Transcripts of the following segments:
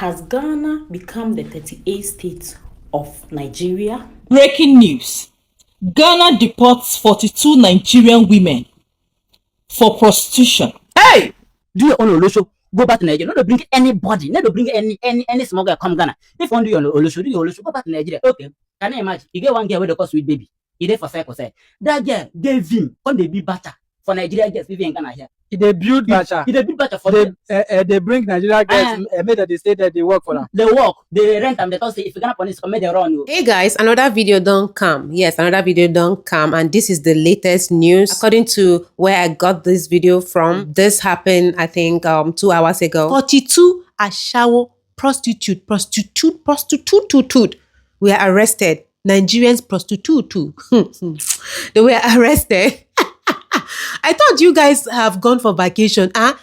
Has Ghana become the 38th state of Nigeria? Breaking news. Ghana deports 42 Nigerian women for prostitution. Hey! Do your own Olosho. Go back to Nigeria. Not to bring anybody. Not to bring any small girl come Ghana. If you want to do your Olosho, do your Olosho. Go back to Nigeria. Okay. Can you imagine? You get one girl with the call sweet baby. He there for cycle say. That girl gave him on the be better for Nigeria girls living in Ghana here. They build Bacha. They build Bacha for them. They bring Nigeria girls, made that they say that they work for them. They work, they rent them, they don't say if you're gonna police come, they run you. Hey guys, another video don't come. Yes, another video don't come, and this is the latest news. According to where I got this video from, this happened, I think, 2 hours ago. 42 ASHAWO prostitute were arrested. Nigerians prostitute too. They were arrested. I thought you guys have gone for vacation, huh?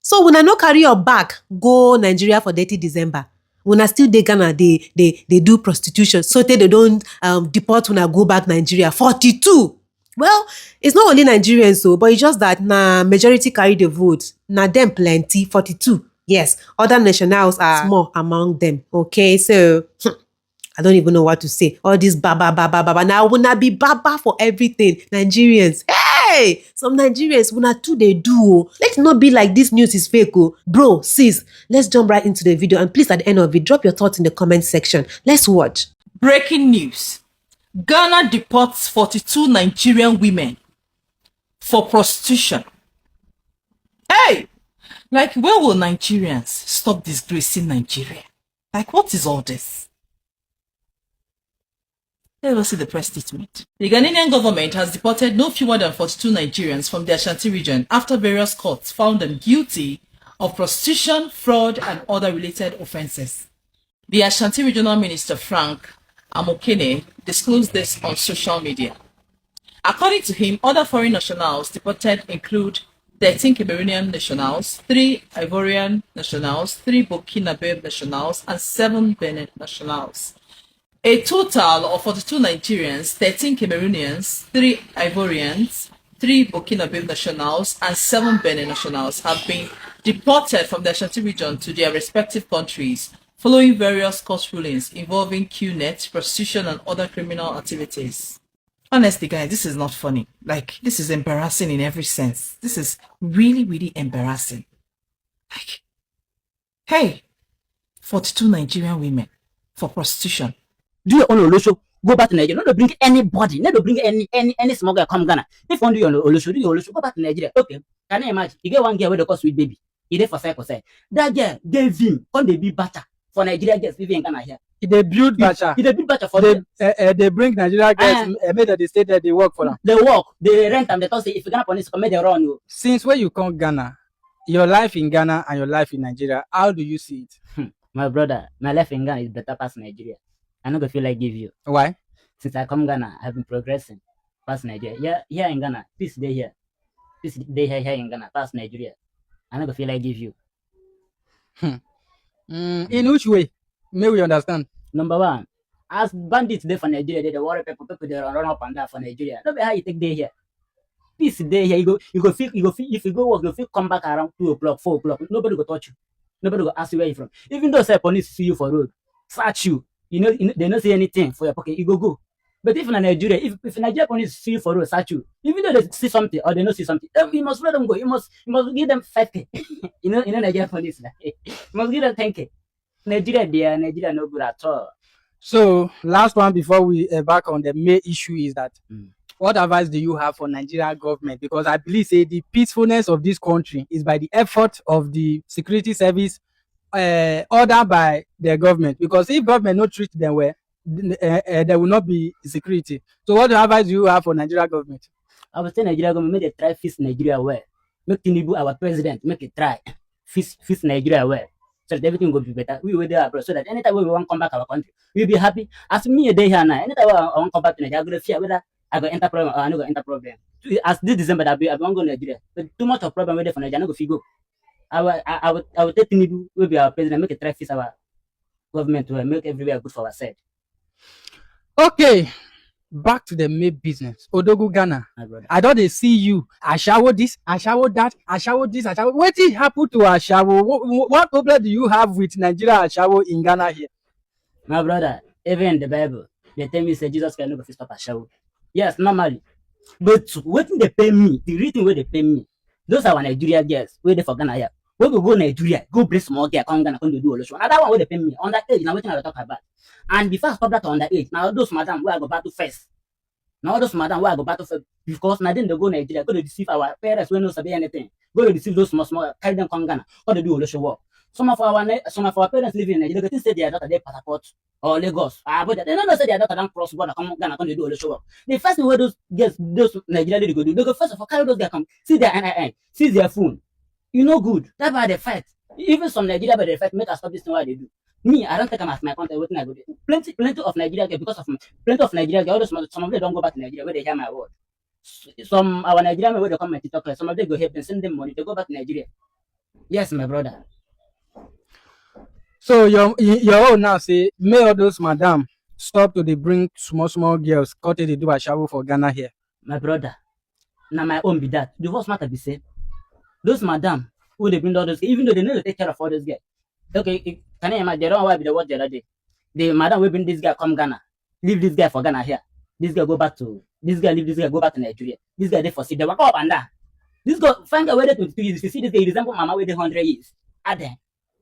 So when I no carry your bag, go Nigeria for 30 December. When I still dey Ghana, they do prostitution. So they don't deport when I go back Nigeria. 42. Well, it's not only Nigerians, so, but it's just that majority carry the vote. Now them plenty, 42. Yes, other nationals are small among them. Okay, so I don't even know what to say. All this baba. Now will not be baba for everything. Nigerians. Hey! Some Nigerians will not too they do. Let it not be like this news is fake. Oh. Bro, sis, let's jump right into the video. And please, at the end of it, drop your thoughts in the comment section. Let's watch. Breaking news. Ghana deports 42 Nigerian women for prostitution. Hey! Like, when will Nigerians stop disgracing Nigeria? Like, what is all this? Let's see the press statement. The Ghanaian government has deported no fewer than 42 Nigerians from the Ashanti region after various courts found them guilty of prostitution, fraud, and other related offences. The Ashanti Regional Minister Frank Amokene disclosed this on social media. According to him, other foreign nationals deported include 13 Cameroonian nationals, 3 Ivorian nationals, 3 Burkinabe nationals, and 7 Benin nationals. A total of 42 Nigerians, 13 Cameroonians, 3 Ivorians, 3 Burkinabe nationals, and 7 Benin nationals have been deported from the Ashanti region to their respective countries following various court rulings involving QNet, prostitution, and other criminal activities. Honestly, guys, this is not funny. Like, this is embarrassing in every sense. This is really, really embarrassing. Like, hey, 42 Nigerian women for prostitution. Do your own Olosho. Go back to Nigeria. Not to bring anybody. Not to bring any small girl come Ghana. If you want to do your Olosho, do your Olosho. Go back to Nigeria. Okay. Can you imagine? You get one girl with the call sweet baby. He there for cycle say. That girl gave him on the be better for Nigeria girls living in Ghana here. They build Bacha. They build Bacha for them. They bring Nigeria girls, made that they say that they work for them. They work, they rent them, they don't say if you're gonna police come, they run you. Since when you come Ghana, your life in Ghana and your life in Nigeria, how do you see it? My brother, my life in Ghana is better past Nigeria. I'm not gonna feel like give you. Why? Since I come Ghana, I've been progressing past Nigeria. Yeah, here in Ghana, peace day here. Peace day here in Ghana, past Nigeria. I'm not gonna feel like give you. In which way? May we understand? Number one, as bandits there for Nigeria, they worry people they run up and down for Nigeria. Don't be how you take day here. Peace day here, you go feel if you go work, you feel come back around 2 o'clock, 4 o'clock. Nobody go touch you. Nobody go ask you where you from. Even though say police see you for road, search you. You know, they don't say anything for your pocket, you go. But if in Nigeria, if Nigeria police see you for road, search you, even though they see something or they don't see something, you must let them go. You must give them 5K. you know Nigeria police, you must give them 10K. Nigeria no good at all. So last one before we embark on the main issue is that what advice do you have for Nigeria government? Because I believe the peacefulness of this country is by the effort of the security service ordered by the government. Because if government not treat them well, there will not be security. So what advice do you have for Nigeria government? I would say Nigeria government make it try fix Nigeria well. Make Tinubu our president, make it try fix Nigeria well. So that everything will be better. We will there abroad. So that anytime we want to come back our country, we'll be happy. As me a day here now, anytime I want to come back to Nigeria, I'm going to fear whether I go enter problem or I no go enter problem. As this December, I be going to Nigeria. But too much of problem with for Nigeria, I no go figure. I would take Tinubu, will be our president, make a try fix our government to make everywhere good for ourselves. Okay. back to the main business. Odogu Ghana. My brother. I don't see you. ASHAWO this, ASHAWO that, ASHAWO this, ASHAWO. What did happen to ASHAWO? What problem do you have with Nigeria ASHAWO in Ghana here? My brother, even in the Bible, they tell me say Jesus can never stop ASHAWO. Yes, normally. But what they pay me, the reason where they pay me, those are our Nigeria girls, where they for Ghana here. When we go Nigeria, go bring small girl, come Ghana, come to do all the show. Another one where they pay me, underage, now what I talk about. And before I stop that underage, now those madam where I go battle first. Now those madam where I go battle first, because now then they go Nigeria, go to deceive our parents when no sabi anything. Go to deceive those small, carry them come Ghana, come to do all the show work. Some of our parents living in Nigeria, they say their daughter they passport or Lagos. But they don't know say their daughter don't cross border come Ghana come to do all the show work. The first thing where those Nigerian ladies go do, they go first of all carry those guys come, see their NIN, see their phone. You know good. That's why they fight. Even some Nigeria, but they fight, make us stop this thing why they do. Me, I don't take them as my content. What I go do. Plenty of Nigeria because of plenty of Nigeria. All those some of them don't go back to Nigeria where they hear my word. Some our Nigerian where they come and TikTok, some of them go help them send them money. They go back to Nigeria. Yes, my brother. So your own now say, may all those madam stop to they bring small girls, cut they do ASHAWO for Ghana here. My brother. Now my own be that. The first matter be said. Those madam who they bring all those, even though they know to take care of all those guys. Okay, can you imagine? They don't want to be the watch the other day. The madam will bring this guy come Ghana, leave this guy for Ghana here. This guy go back to leave this guy go back to Nigeria. This guy they for see they walk up and down. This guy find a way to 22 years. You see this guy resemble mama with the 100 years. Then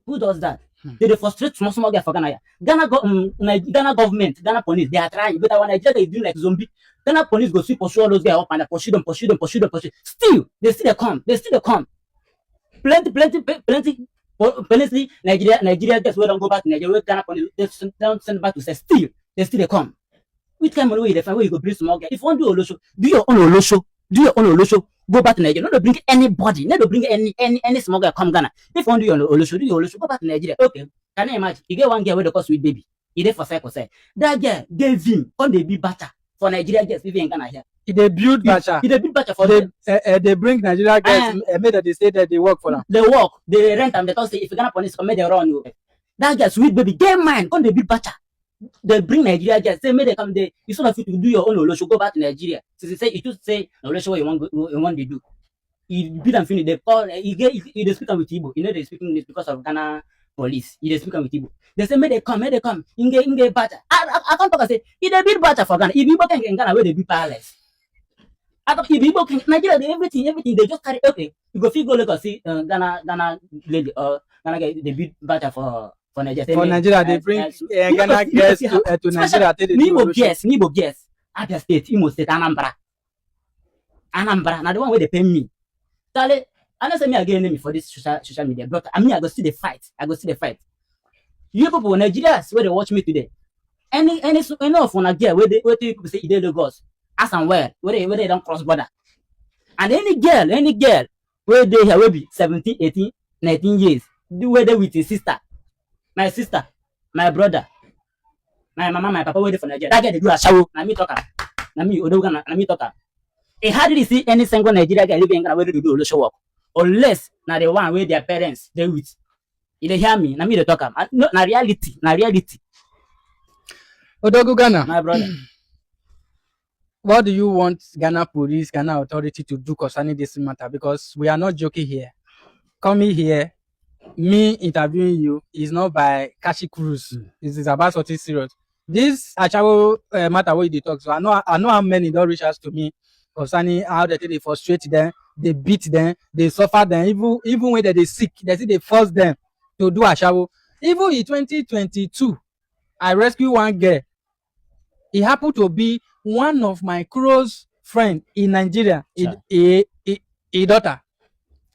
who does that? They frustrate small guy for Ghana here. Ghana government, Ghana police, they are trying, but our Nigeria is doing like zombie. Ghana police go see pursue all those guys up and pursue them. Still, they still come. Plenty. Nigeria guys we don't go back to Nigeria. Ghana police they don't send back to say still they come. Which kind of way they find where you go bring small guy? If you want to do Olosho, do your own Olosho. Go back to Nigeria. Not to bring anybody. Not to bring any small guy come Ghana. If you want to do your Olosho, go back to Nigeria. Okay. Can you imagine? You get one girl where they call sweet baby. He there for cycle say. That girl gave him on the be butter for Nigeria girls living in Ghana here. They build bacha. They build bacha for they bring Nigeria girls made that they say that they work for them. They work, they rent them, they talk say if you Ghana police come, make they run you. That girl sweet baby, get mine, come they build bacha. They bring Nigeria girls, say make they come there. You sort of fit to do your own Olosho, go back to Nigeria. So they say you just say Olosho what you want to do. You build and finish. They call you they speak with Igbo. You know they speak English because of Ghana police. You they speak with Igbo. They say make they come. Inge bacha. I can't talk and say if they build bacha for Ghana. If Igbo can Ghana where they build palace. If Igbo can Nigeria, everything they just carry. Okay, you go feel go look and see Ghana lady or Ghana guy they build bacha for Nigeria. For Nigeria, they bring Ghana girls to Nigeria. Igbo girls. Abia State, Imo State, Anambra. Now the one where they pay me. Tale, I don't say me again me for this social media, but I go see the fight. You people Nigerians where they watch me today. Any of one girl where people say they Lagos, as and where they don't cross border. And any girl where they here will be 17, 18, 19 years, do where they with his sister, my brother, my mama, my papa, where they for Nigeria. That girl they do ASHAWO. Na me talker. Na me Odoga, na me talker. I hardly see any single Nigeria guy living in Ghana where they do Olosho work. Unless na the one where their parents they with. You dey hear me? Na me they talk am. No, na reality. Odogu Ghana. My brother. What do you want Ghana police, Ghana authority to do concerning this matter? Because we are not joking here. Coming here, me interviewing you is not by Kashi Cruise. This is about something serious. This ASHAWO matter where they talk. So I know how many don't reach out to me concerning how they frustrate them, they beat them, they suffer them. Even when they sick, they force them to do ASHAWO. Even in 2022, I rescued one girl. He happened to be one of my close friend in Nigeria. A daughter.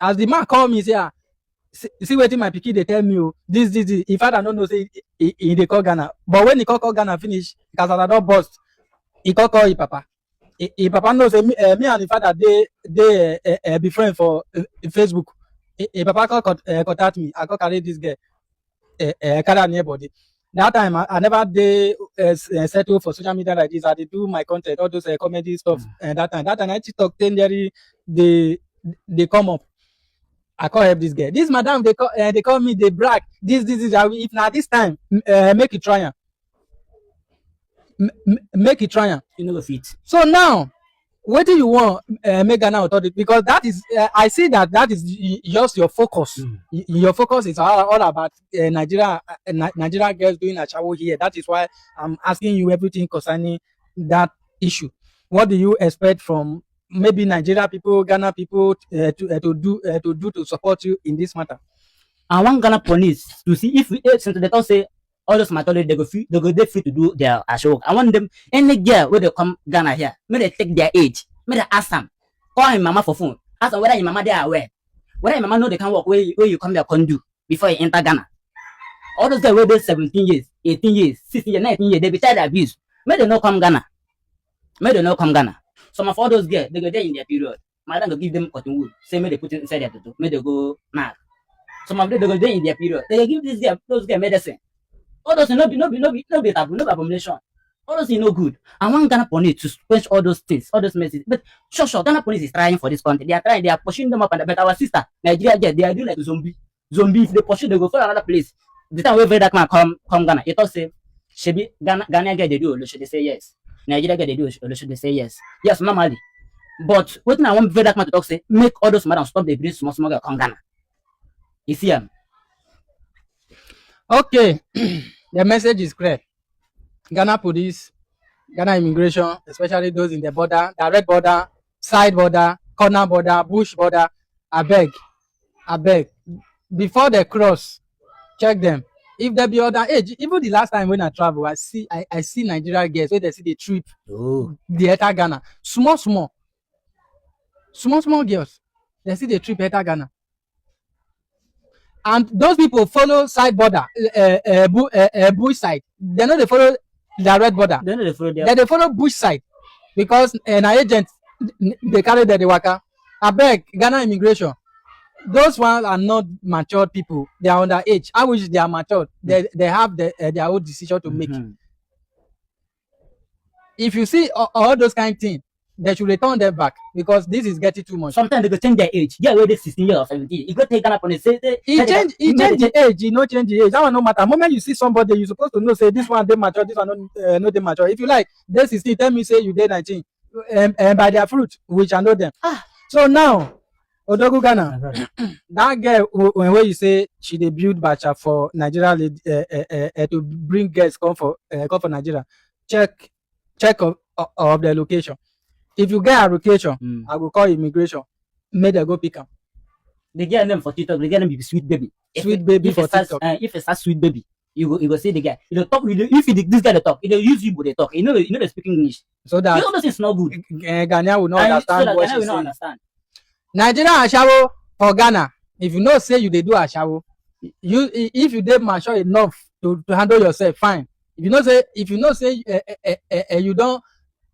As the man called me, say, see what my pikin they tell me, this. If I don't know, say they call Ghana. But when he call Ghana finish, because I don't bust, he call his papa. His papa knows me and the father they be friends for Facebook. His papa contact me. I carry this girl. Carry anybody. That time I never did settle for social media like this. I did do my content, all those comedy stuff. That time I TikTok 10 they come up. I can't help this girl. This madam they call me, they brag. This if now this time make it try. make it try am. You know, fit. So now, what do you want make Ghana authority? Because that is I see that is just your focus. Your focus is all about Nigeria girls doing ASHAWO here. That is why I'm asking you everything concerning that issue. What do you expect from maybe Nigeria people, Ghana people to do to support you in this matter? I want Ghana police to see if since they don't say all those matter they go free to do their ASHAWO. I want them any girl where they come Ghana here, may they take their age, may they ask them, call him mama for phone, ask them whether your mama they are aware, whether your mama know they can work where you come there can do before you enter Ghana. All those guys where they 17 years, 18 years, 16 years, 19 years, they be tired of abuse. May they not come Ghana. May they not come Ghana. Some of all those girls, they go there in their period. Madam go give them cotton wool. Say may they put it inside their toto. May they go mad. Some of them they go there in their period. They give this girl, those girls medicine. All those no be taboo, no be abomination. All those no good. I want Ghana police to quench all those things, all those messages. But sure, Ghana police is trying for this country. They are trying, they are pushing them up and but our sister, Nigeria girl, they are doing like a zombie. Zombie, if they pursue, they go for another place. The time where that man come Ghana, it all say, she be Ghana girl they do, they say yes. Nigeria girl they do, they say yes. Yes, normally. But what I want that man to talk say, make all those madam stop the bring small girl come Ghana. You see him? Okay, the message is clear. Ghana police, Ghana immigration, especially those in the border, direct border, side border, corner border, bush border, I beg, before they cross, check them. If they be other age, even the last time when I travel, I see Nigeria girls where they see the trip, the enter Ghana, small girls, they see the trip enter Ghana. And those people follow side border, bush side. They know they follow direct border. They follow bush side because an agent they carry the waka. I beg Ghana immigration. Those ones are not matured people. They are underage. I wish they are matured. They have their own decision to make. If you see all those kind of things, they should return them back because this is getting too much. Sometimes they go change their age. Yeah, where 16 years or 17. You go take Ghana police. He change the age. He no change the age. That one no matter. The moment you see somebody, you supposed to know say this one they mature, this one no they mature. If you like, they 16, tell me say you did 19, and by their fruit, which I know them. So now, Odogu Ghana, that girl when you say she debuted Bacha for Nigeria to bring girls come for Nigeria, check of the location. If you get a location, I will call immigration. May they go pick up. They get them for TikTok. They get them be sweet baby. Sweet baby for TikTok. If it's a sweet baby, you go see the guy. You talk. If this guy they talk, they use you, but they talk. You know they speak English. So that you know this is not good. Ghana will not understand so what Ghana she's will not saying. understand. Nigeria ASHAWO for Ghana. If you know say you they do ASHAWO, if you dey mature enough to handle yourself, fine. If you know say you don't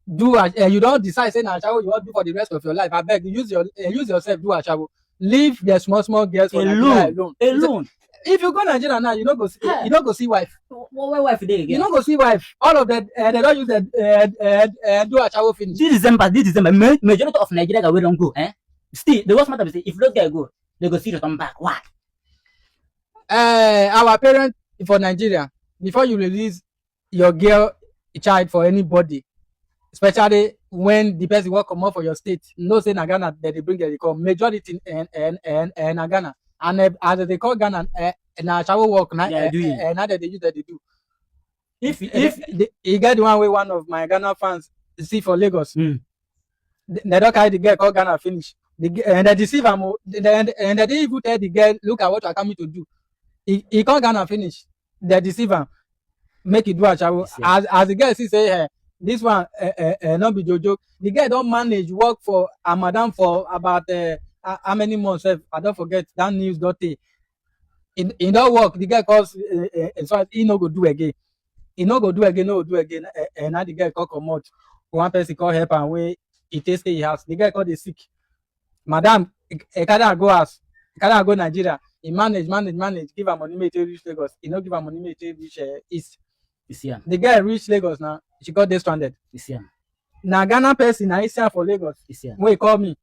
do you don't decide say na ASHAWO you want to do for the rest of your life, I beg use yourself do ASHAWO. Leave the small girls for Nigeria alone. If you go Nigeria now, you don't go see wife. What wife they again? You don't go see wife. All of them they don't use the do ASHAWO finish. This December, majority of Nigeria we don't go. Still, the worst matter is if those guys go, they go see to come back. Why? Our parents for Nigeria, before you release your girl child for anybody, especially when the person will come out for your state, no say na Ghana that they bring they come. Majority and na Ghana. And as they call Ghana, na ASHAWO work now they use that they do. If you get the one way one of my Ghana fans see for Lagos, they don't carry the girl call Ghana finish. And they deceive him, and they didn't even tell the girl, look at what you are coming to do. He can't Ghana finish. They deceive him, make it do ASHAWO. As the girl see say, hey, this one not be jojo. The girl don't manage work for a madam for about how many months? I don't forget that news got it. In that work, the girl calls so he no go do again. He no go do again. And now the girl call come out. One person call help and when he takes the house, the girl call the sick. Madam, Ekada go house, Ekada go Nigeria. He manage, give her money, make it reach Lagos. He no give her money, make it reach East. The girl reach Lagos now. She got there stranded. Now Ghana person, I see her for Lagos. When he call me,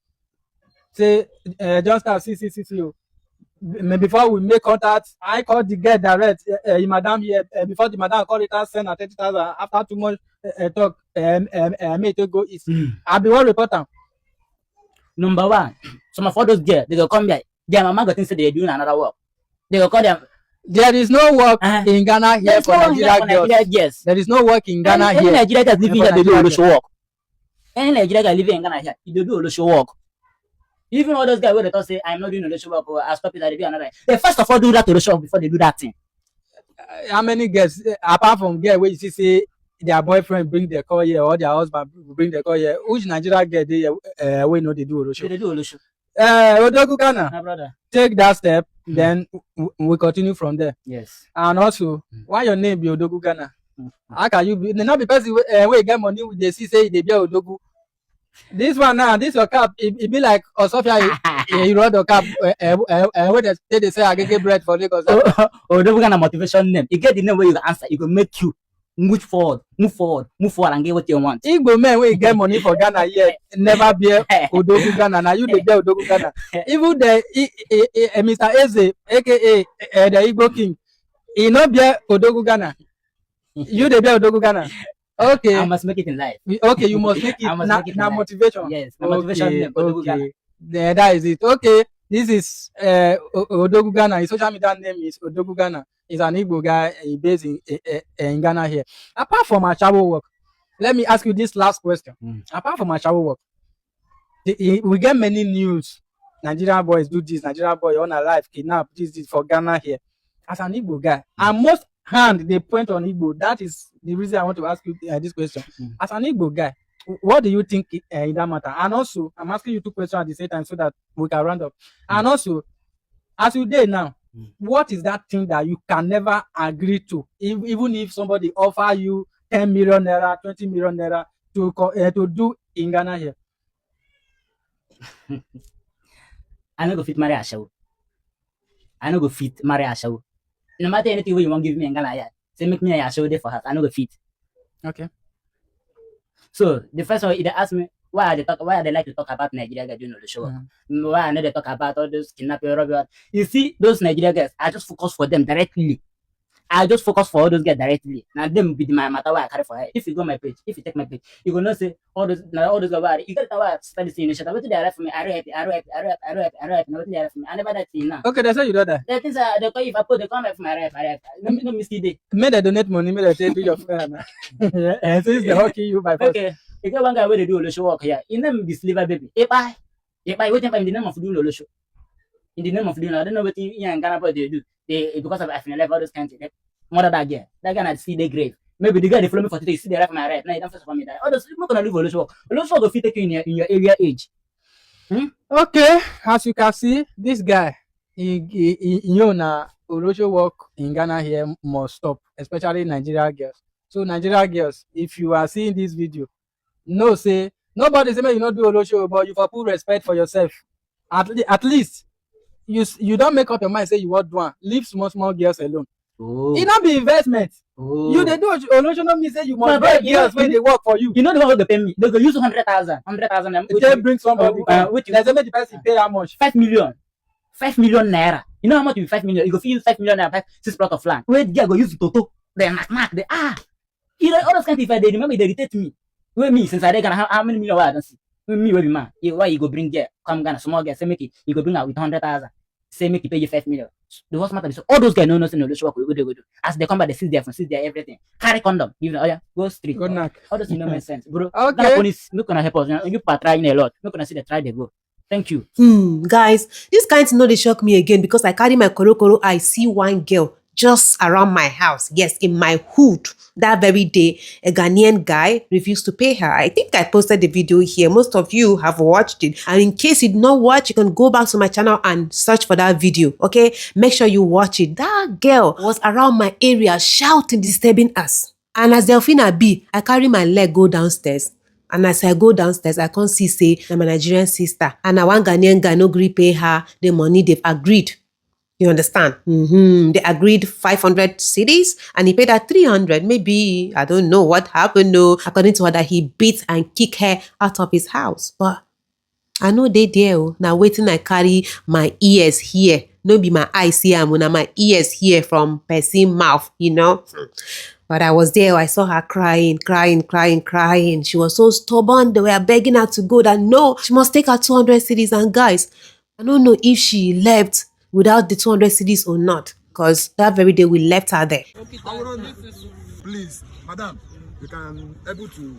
say just start see. before we make contact, I called the girl direct. Madam here, before the madam called it, I send her 30,000. After too much talk, me to go east. I be one reporter. Number one, some of all those girls, they go come here. Their mama go think say they doing another work. They go call them. There is no work in Ghana here for Nigeria girls. Yes. There is no work in Ghana Any here. Nigeria guys living for here, they do Nigeria Olosho work. Any Nigeria guy living in Ghana here, they do Olosho work. Even all those guys where they talk say, I'm not doing Olosho work, or I'll stop it, I'll do another. They first of all do that Olosho work before they do that thing. How many girls, apart from girls where you see say their boyfriend bring their car here or their husband bring their car here, which Nigeria girl they we know they do Olosho? They do Olosho. Odogu Ghana, My brother. take that step, then we continue from there. Yes. And also, why your name be Odogu Ghana? How can you be? Not because where you get money, they see say they be Odogu. This one now, this your cap, it be like Osofia, you rode the cap, where they say I get bread for Lagos. Odogu Ghana motivation name. You get the name where you answer, it will make you move forward, and get what you want. Igbo men wey get money for Ghana here never bear Odogu Ghana. Now you dey bear Odogu Ghana. Even the Mr. Eze, aka the Igbo King, he not bear Odogu Ghana. You dey bear Odogu Ghana. Okay. I must make it in life. Okay, you must make it. I must make it Now in life. motivation. Yes, na motivation name, Odogu Ghana. Then that is it. Okay, this is Odogu Ghana. His social media name is Odogu Ghana. He's an Igbo guy. He based in Ghana here. Apart from ASHAWO work, let me ask you this last question. Apart from ASHAWO work, we get many news. Nigerian boys do this. Nigerian boy on a life kidnap this for Ghana here. As an Igbo guy, and most hand they point on Igbo. That is the reason I want to ask you this question. As an Igbo guy, what do you think in that matter? And also, I'm asking you two questions at the same time so that we can round up. And also, as you did now, what is that thing that you can never agree to, even if somebody offer you 10 million naira, 20 million naira to do in Ghana here? I no go fit marry ASHAWO. I no go fit marry ASHAWO. No matter anything you want give me in Ghana here, say make me a ASHAWO there for her. I no go fit. Okay. So the first one, they ask me why they like to talk about Nigeria guys doing Olosho work. Why I know they talk about all those kidnapping, robbery. You see, those Nigeria guys, I just focus for them directly. I just focus for all those guys directly. Now them be my matter why I carry for her. If you go my page, if you take my page, you gonna say all those guys. You get why I study saying this shit. What they arrive for me? I happy. Now what they arrive for me? I never that thing now. Okay, that's how you do that. The things are they call if I put they come for my arrive. No miss day. May they donate money, may they take to your friend. And since they hockey you by force. Okay. You get one guy where they do Olosho work here. In name be Sliver baby. If I wait in the name of doing Olosho. In the name of doing, I don't know what in Ghana boy they do. They because of I left all those kinds of mother that girl. That guy I see the grave. Maybe the guy they follow me for today, see the right from my right. Now you don't first for me that. Oh, those not gonna leave Olosho work. Olosho work will fit take you in your area age. Okay, as you can see, this guy, you know, Olosho work in Ghana here must stop, especially Nigeria girls. So Nigeria girls, if you are seeing this video, no say nobody say you not do Olosho, but you for put respect for yourself. At least you don't make up your mind say you want one. Leave small girls alone. Oh. It not be investment. Oh. You they do Olosho not mean say you must buy girls when they work for you. You know the one they pay me. They go use 100,000. They bring somebody. Which let's say the person pay how much? 5 million. 5 million naira. You know how much will be 5 million? You go use 5 million naira, buy 6 plot of land. Wait, girl go use Toto. They knock. They You know all those kind of if they remember they irritate me. Where me since I dey Ghana how many million I don't see. Me will be man. Why you go bring girl come Ghana small girl say make it you go bring her with 100,000. Say make it pay you 5 million. The worst matter is all those guys no Olosho work we go do. As they come back they see their everything. Carry condom. Even oh yeah, go street. Good knock. All those no make sense, bro. Okay. Ghana police make gonna help us. You people are trying a lot. Make gonna see the try they go. Thank you. Guys, this kind thing no dey shock me again because I carry my korokoro eye see one girl just around my house. Yes, in my hood. That very day, a Ghanaian guy refused to pay her. I think I posted the video here. Most of you have watched it. And in case you did not watch, you can go back to my channel and search for that video. Okay? Make sure you watch it. That girl was around my area shouting, disturbing us. And as Delphina be, I carry my leg go downstairs. And as I go downstairs, I can't see say I'm a Nigerian sister. And I one Ghanaian guy no gree pay her the money they've agreed. You understand? They agreed 500 cedis and he paid her 300. Maybe, I don't know what happened. No, according to her, that he beat and kicked her out of his house. But I know they there. Now waiting, I carry my ears here. No be my eyes see am, na my ears hear from person mouth, But I was there. I saw her crying. She was so stubborn. They were begging her to go. That no, she must take her 200 cedis. And guys, I don't know if she left without the 200 cedis or not. Because that very day we left her there. Please, madam, you can able to.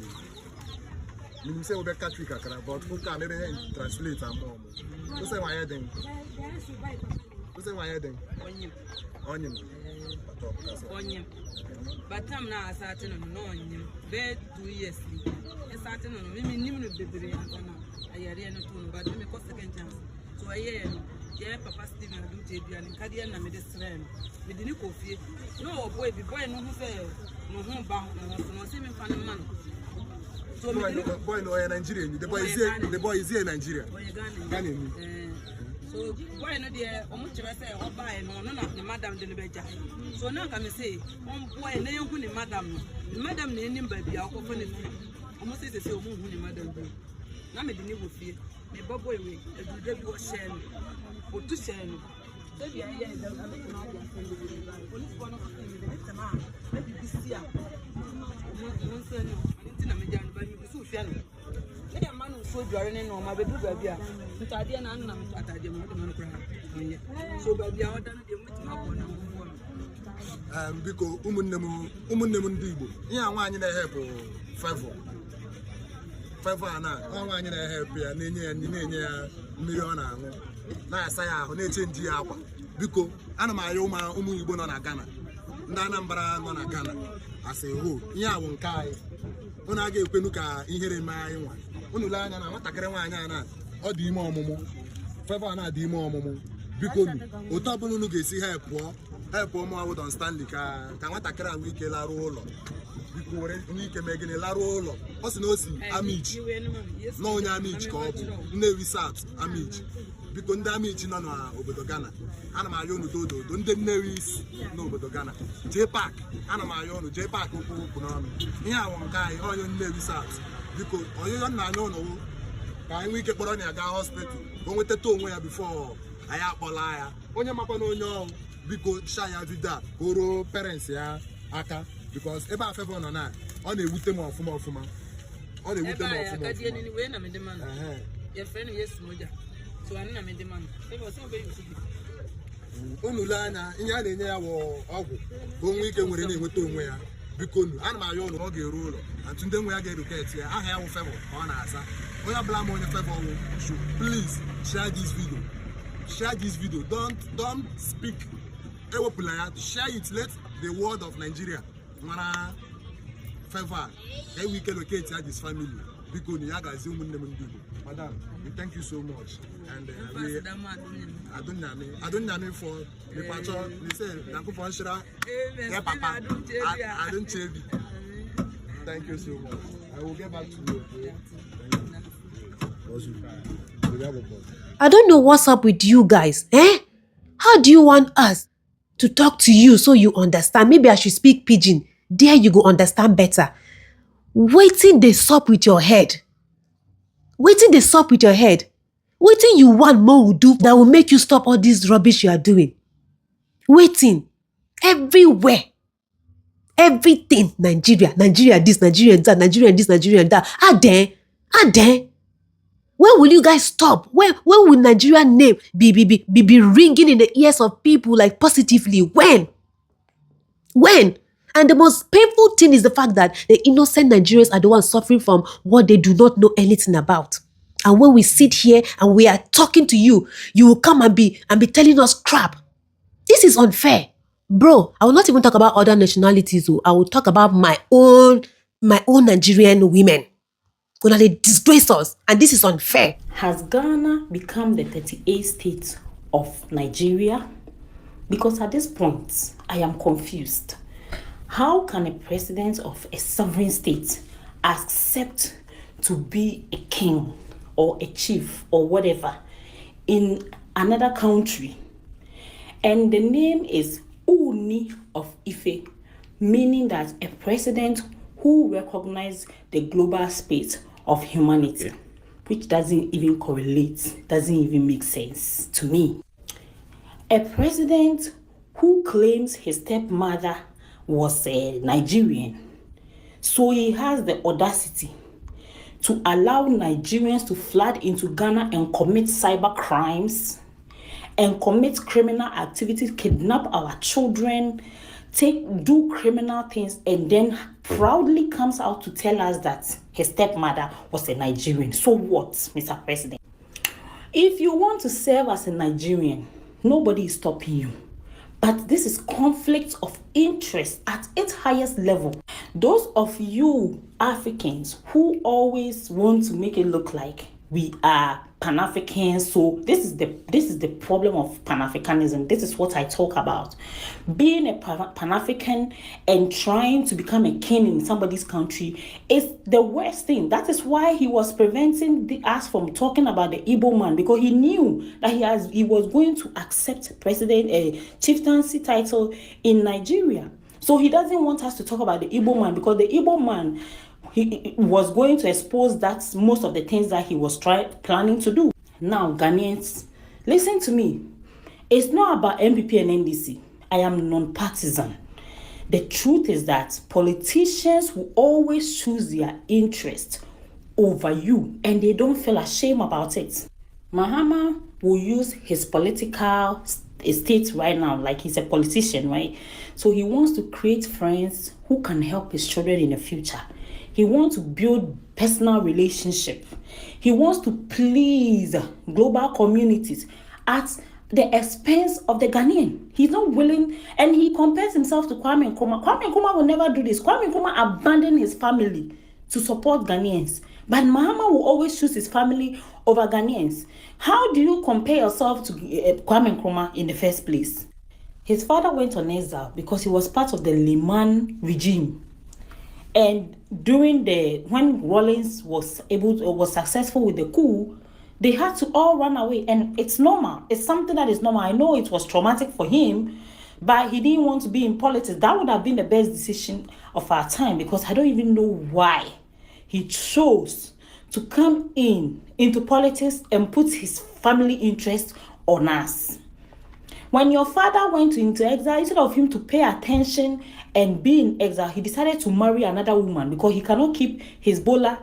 You say we be Catholic, but who can maybe translate and more. Who say why then? Who say why then? Onion. Onion. But I'm now starting on onion. Bed 2 years. I started on me, new baby. I had no tone, but me cost second chance. So I hear. Yeah, Papa Stephen do JB and Cadian and Medicine. With the new coffee. No, boy, the boy no fair. No home bound, no same fan man. So boy no Nigerian. The boy is here in Nigeria. So boy no there almost say or buy no the madam de beja. So now can say boy na young ni madam. The madam na enim baby akọ for ne. Almost say omo hu ni madam. Na me de ni wo fie. Me boy we e do bi share no. O tu share no. So bi aye e da na me na dia send the police go no me the next time maybe this year. No say no. Ani na me jan ba mi so fie no. Na man so dware no ma be du ba bia. Ntade na nna me atade mo de man kra. So ba bia oda no de mutima ko na mo. Biko umunne m ndị Igbo. Ihe nwaanyị na-ehepụ favor na nwaanyị na-ehepụ ya na-enye ya mmiri ọ na-aṅụ. Na-asa ya ahụ na-echenji ya akwa. Biko ana m ayọ ụmụ Igbo nọ na Ghana. Ndị Anambra nọ na Ghana. Asị ho, ihe a bụ nke anyị. Unu aga ekwenu ka ihere mee anyị nwa. Unu lee anya na nwatakịrị nwaanyị a na ọ dị ime ọmụmụ. Favor na-adị ime ọmụmụ. Biko otu ọbụla unu ga-esi help ụmụ ahụ Don Stanley ka nwatakịrị ahụ ike larụ ụlọ. Biko were ike mee gịnị larụ ụlọ. Ọ sị na o si Amichi na onye Amichi ka ọ bụ Nnewi South Amichi. Biko ndị Amichi nọ n'obodo Ghana ana m ayọ unu dodo ndị Nnewi n'obodo Ghana jee park ana m ayọ unu jee park okwu n'ọnụ. Ihe ahụ nke anyị onye Nnewi South. Biko ọyịyọ nna anya ụnụ ka anyị nwee ike kpọrọ ya gaa hospital ka o nwetata onwe ya before anyị akpọla ya. Onye makwa na onye ọrụ biko sha ya vidio ka o ruo parents ya aka because ebe a Favor nọ na ọ na-ewute m ọfụma. Ọ na-ewute m ọfụma. Unu lee anya ihe a na-enye ya wụ ọgwụ ka onwe ike nwere na-enweta onwe ya. Biko ana m ayọ ụnụ ọ ga-eru ụlọ atụ ndị nwe ya ga-eruketi ya aha ya wụ Favor ka ọ na-asa. Onye ọbụla ma onye Favor wụ should please share this video. Share this video. Don't speak. Share it. Let the word of Nigeria. Mara Favor. Then we can locate this family. Because you guys zoom in them. Madam, we thank you so much. And I don't know for the patron. They say, yeah, Papa. I don't tell you. Thank you so much. I will get back to you. I don't know what's up with you guys. How do you want us to talk to you so you understand? Maybe I should speak pidgin. There you go understand better. Waiting they sup with your head. Waiting they sup with your head. Waiting you want more will do that will make you stop all this rubbish you are doing. Waiting. Everywhere. Everything. Nigeria this, Nigeria that, Nigeria this, Nigeria that. Are there? When will you guys stop? When will Nigeria name be ringing in the ears of people like positively? When? And the most painful thing is the fact that the innocent Nigerians are the ones suffering from what they do not know anything about. And when we sit here and we are talking to you, you will come and be telling us crap. This is unfair. Bro, I will not even talk about other nationalities. I will talk about my own Nigerian women. When they disgrace us, and this is unfair. Has Ghana become the 38th state of Nigeria? Because at this point, I am confused. How can a president of a sovereign state accept to be a king or a chief or whatever in another country? And the name is Uni of Ife, meaning that a president who recognizes the global space of humanity, which doesn't even correlate, doesn't even make sense to me. A president who claims his stepmother was a Nigerian, so he has the audacity to allow Nigerians to flood into Ghana and commit cyber crimes and commit criminal activities, kidnap our children, do criminal things, and then proudly comes out to tell us that his stepmother was a Nigerian. So what, Mr. President? If you want to serve as a Nigerian, nobody is stopping you. But this is conflict of interest at its highest level. Those of you Africans who always want to make it look like we are Pan-Africans, so this is the problem of Pan-Africanism. This is what I talk about. Being a Pan-African and trying to become a king in somebody's country is the worst thing. That is why he was preventing us from talking about the Igbo man, because he knew that he was going to accept president chieftaincy title in Nigeria. So he doesn't want us to talk about the Igbo man, because the Igbo man, he was going to expose that most of the things that he was planning to do. Now, Ghanaians, listen to me. It's not about MPP and NDC. I am non-partisan. The truth is that politicians will always choose their interest over you, and they don't feel ashamed about it. Mahama will use his political state right now, like he's a politician, right? So he wants to create friends who can help his children in the future. He wants to build personal relationship. He wants to please global communities at the expense of the Ghanaian. He's not willing, and he compares himself to Kwame Nkrumah. Kwame Nkrumah will never do this. Kwame Nkrumah abandoned his family to support Ghanaians. But Mahama will always choose his family over Ghanaians. How do you compare yourself to Kwame Nkrumah in the first place? His father went on exile because he was part of the Liman regime. And when Rawlings was successful with the coup, they had to all run away. And it's normal. It's something that is normal. I know it was traumatic for him, but he didn't want to be in politics. That would have been the best decision of our time, because I don't even know why he chose to come into politics and put his family interest on us. When your father went into exile, instead of him to pay attention and be in exile, he decided to marry another woman because he cannot keep his Bola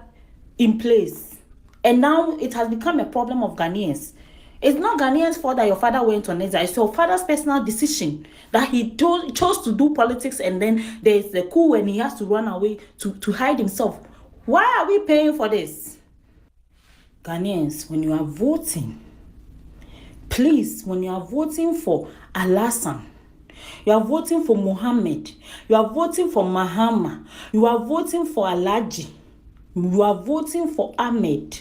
in place. And now it has become a problem of Ghanaians. It's not Ghanaians' fault that your father went on exile. It's your father's personal decision that he chose to do politics, and then there's the coup and he has to run away to hide himself. Why are we paying for this? Ghanaians, when you are voting, please, when you are voting for Alassane, you are voting for Mohammed, you are voting for Mahama, you are voting for Alaji, you are voting for Ahmed,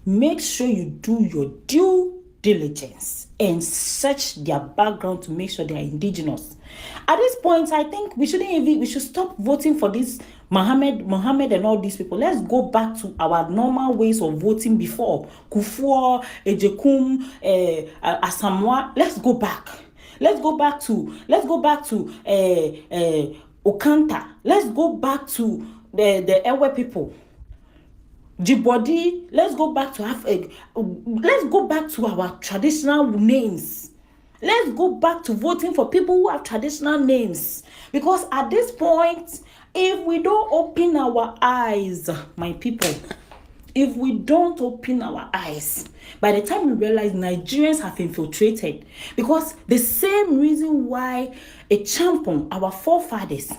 make sure you do your due diligence and search their background to make sure they are indigenous. At this point, I think we should stop voting for this Mohammed and all these people. Let's go back to our normal ways of voting before. Kufuor, Ejekum, Asamoah. Let's go back. Let's go back to Okanta. Let's go back to the Ewe people. Djibouti. Let's go back to our traditional names. Let's go back to voting for people who have traditional names. Because at this point, if we don't open our eyes, my people, if we don't open our eyes, by the time we realize Nigerians have infiltrated, because the same reason why a champion, our forefathers,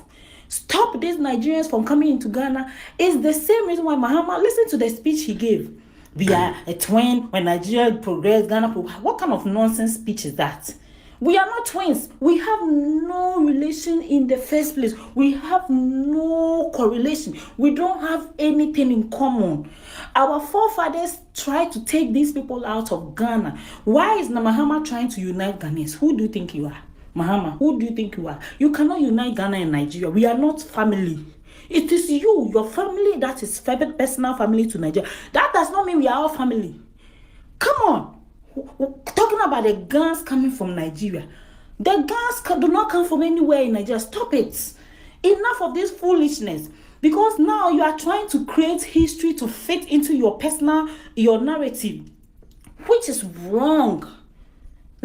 stop these Nigerians from coming into Ghana is the same reason why Mahama, listen to the speech he gave. We are a twin. When Nigeria progress, Ghana progress. What kind of nonsense speech is that? We are not twins. We have no relation in the first place. We have no correlation. We don't have anything in common. Our forefathers tried to take these people out of Ghana. Why is Mahama trying to unite Ghanaians? Who do you think you are? Mahama, who do you think you are? You cannot unite Ghana and Nigeria. We are not family. It is you, your family, that is personal family to Nigeria. That does not mean we are all family. Come on. Talking about the guns coming from Nigeria. The guns do not come from anywhere in Nigeria. Stop it. Enough of this foolishness. Because now you are trying to create history to fit into your narrative, which is wrong.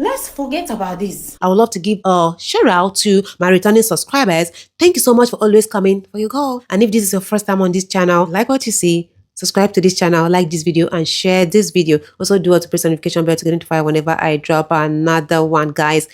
Let's forget about this. I would love to give a shout out to my returning subscribers. Thank you so much for always coming for your call. And if this is your first time on this channel, like what you see, subscribe to this channel, like this video, and share this video. Also do all to press the notification bell to get notified whenever I drop another one, guys.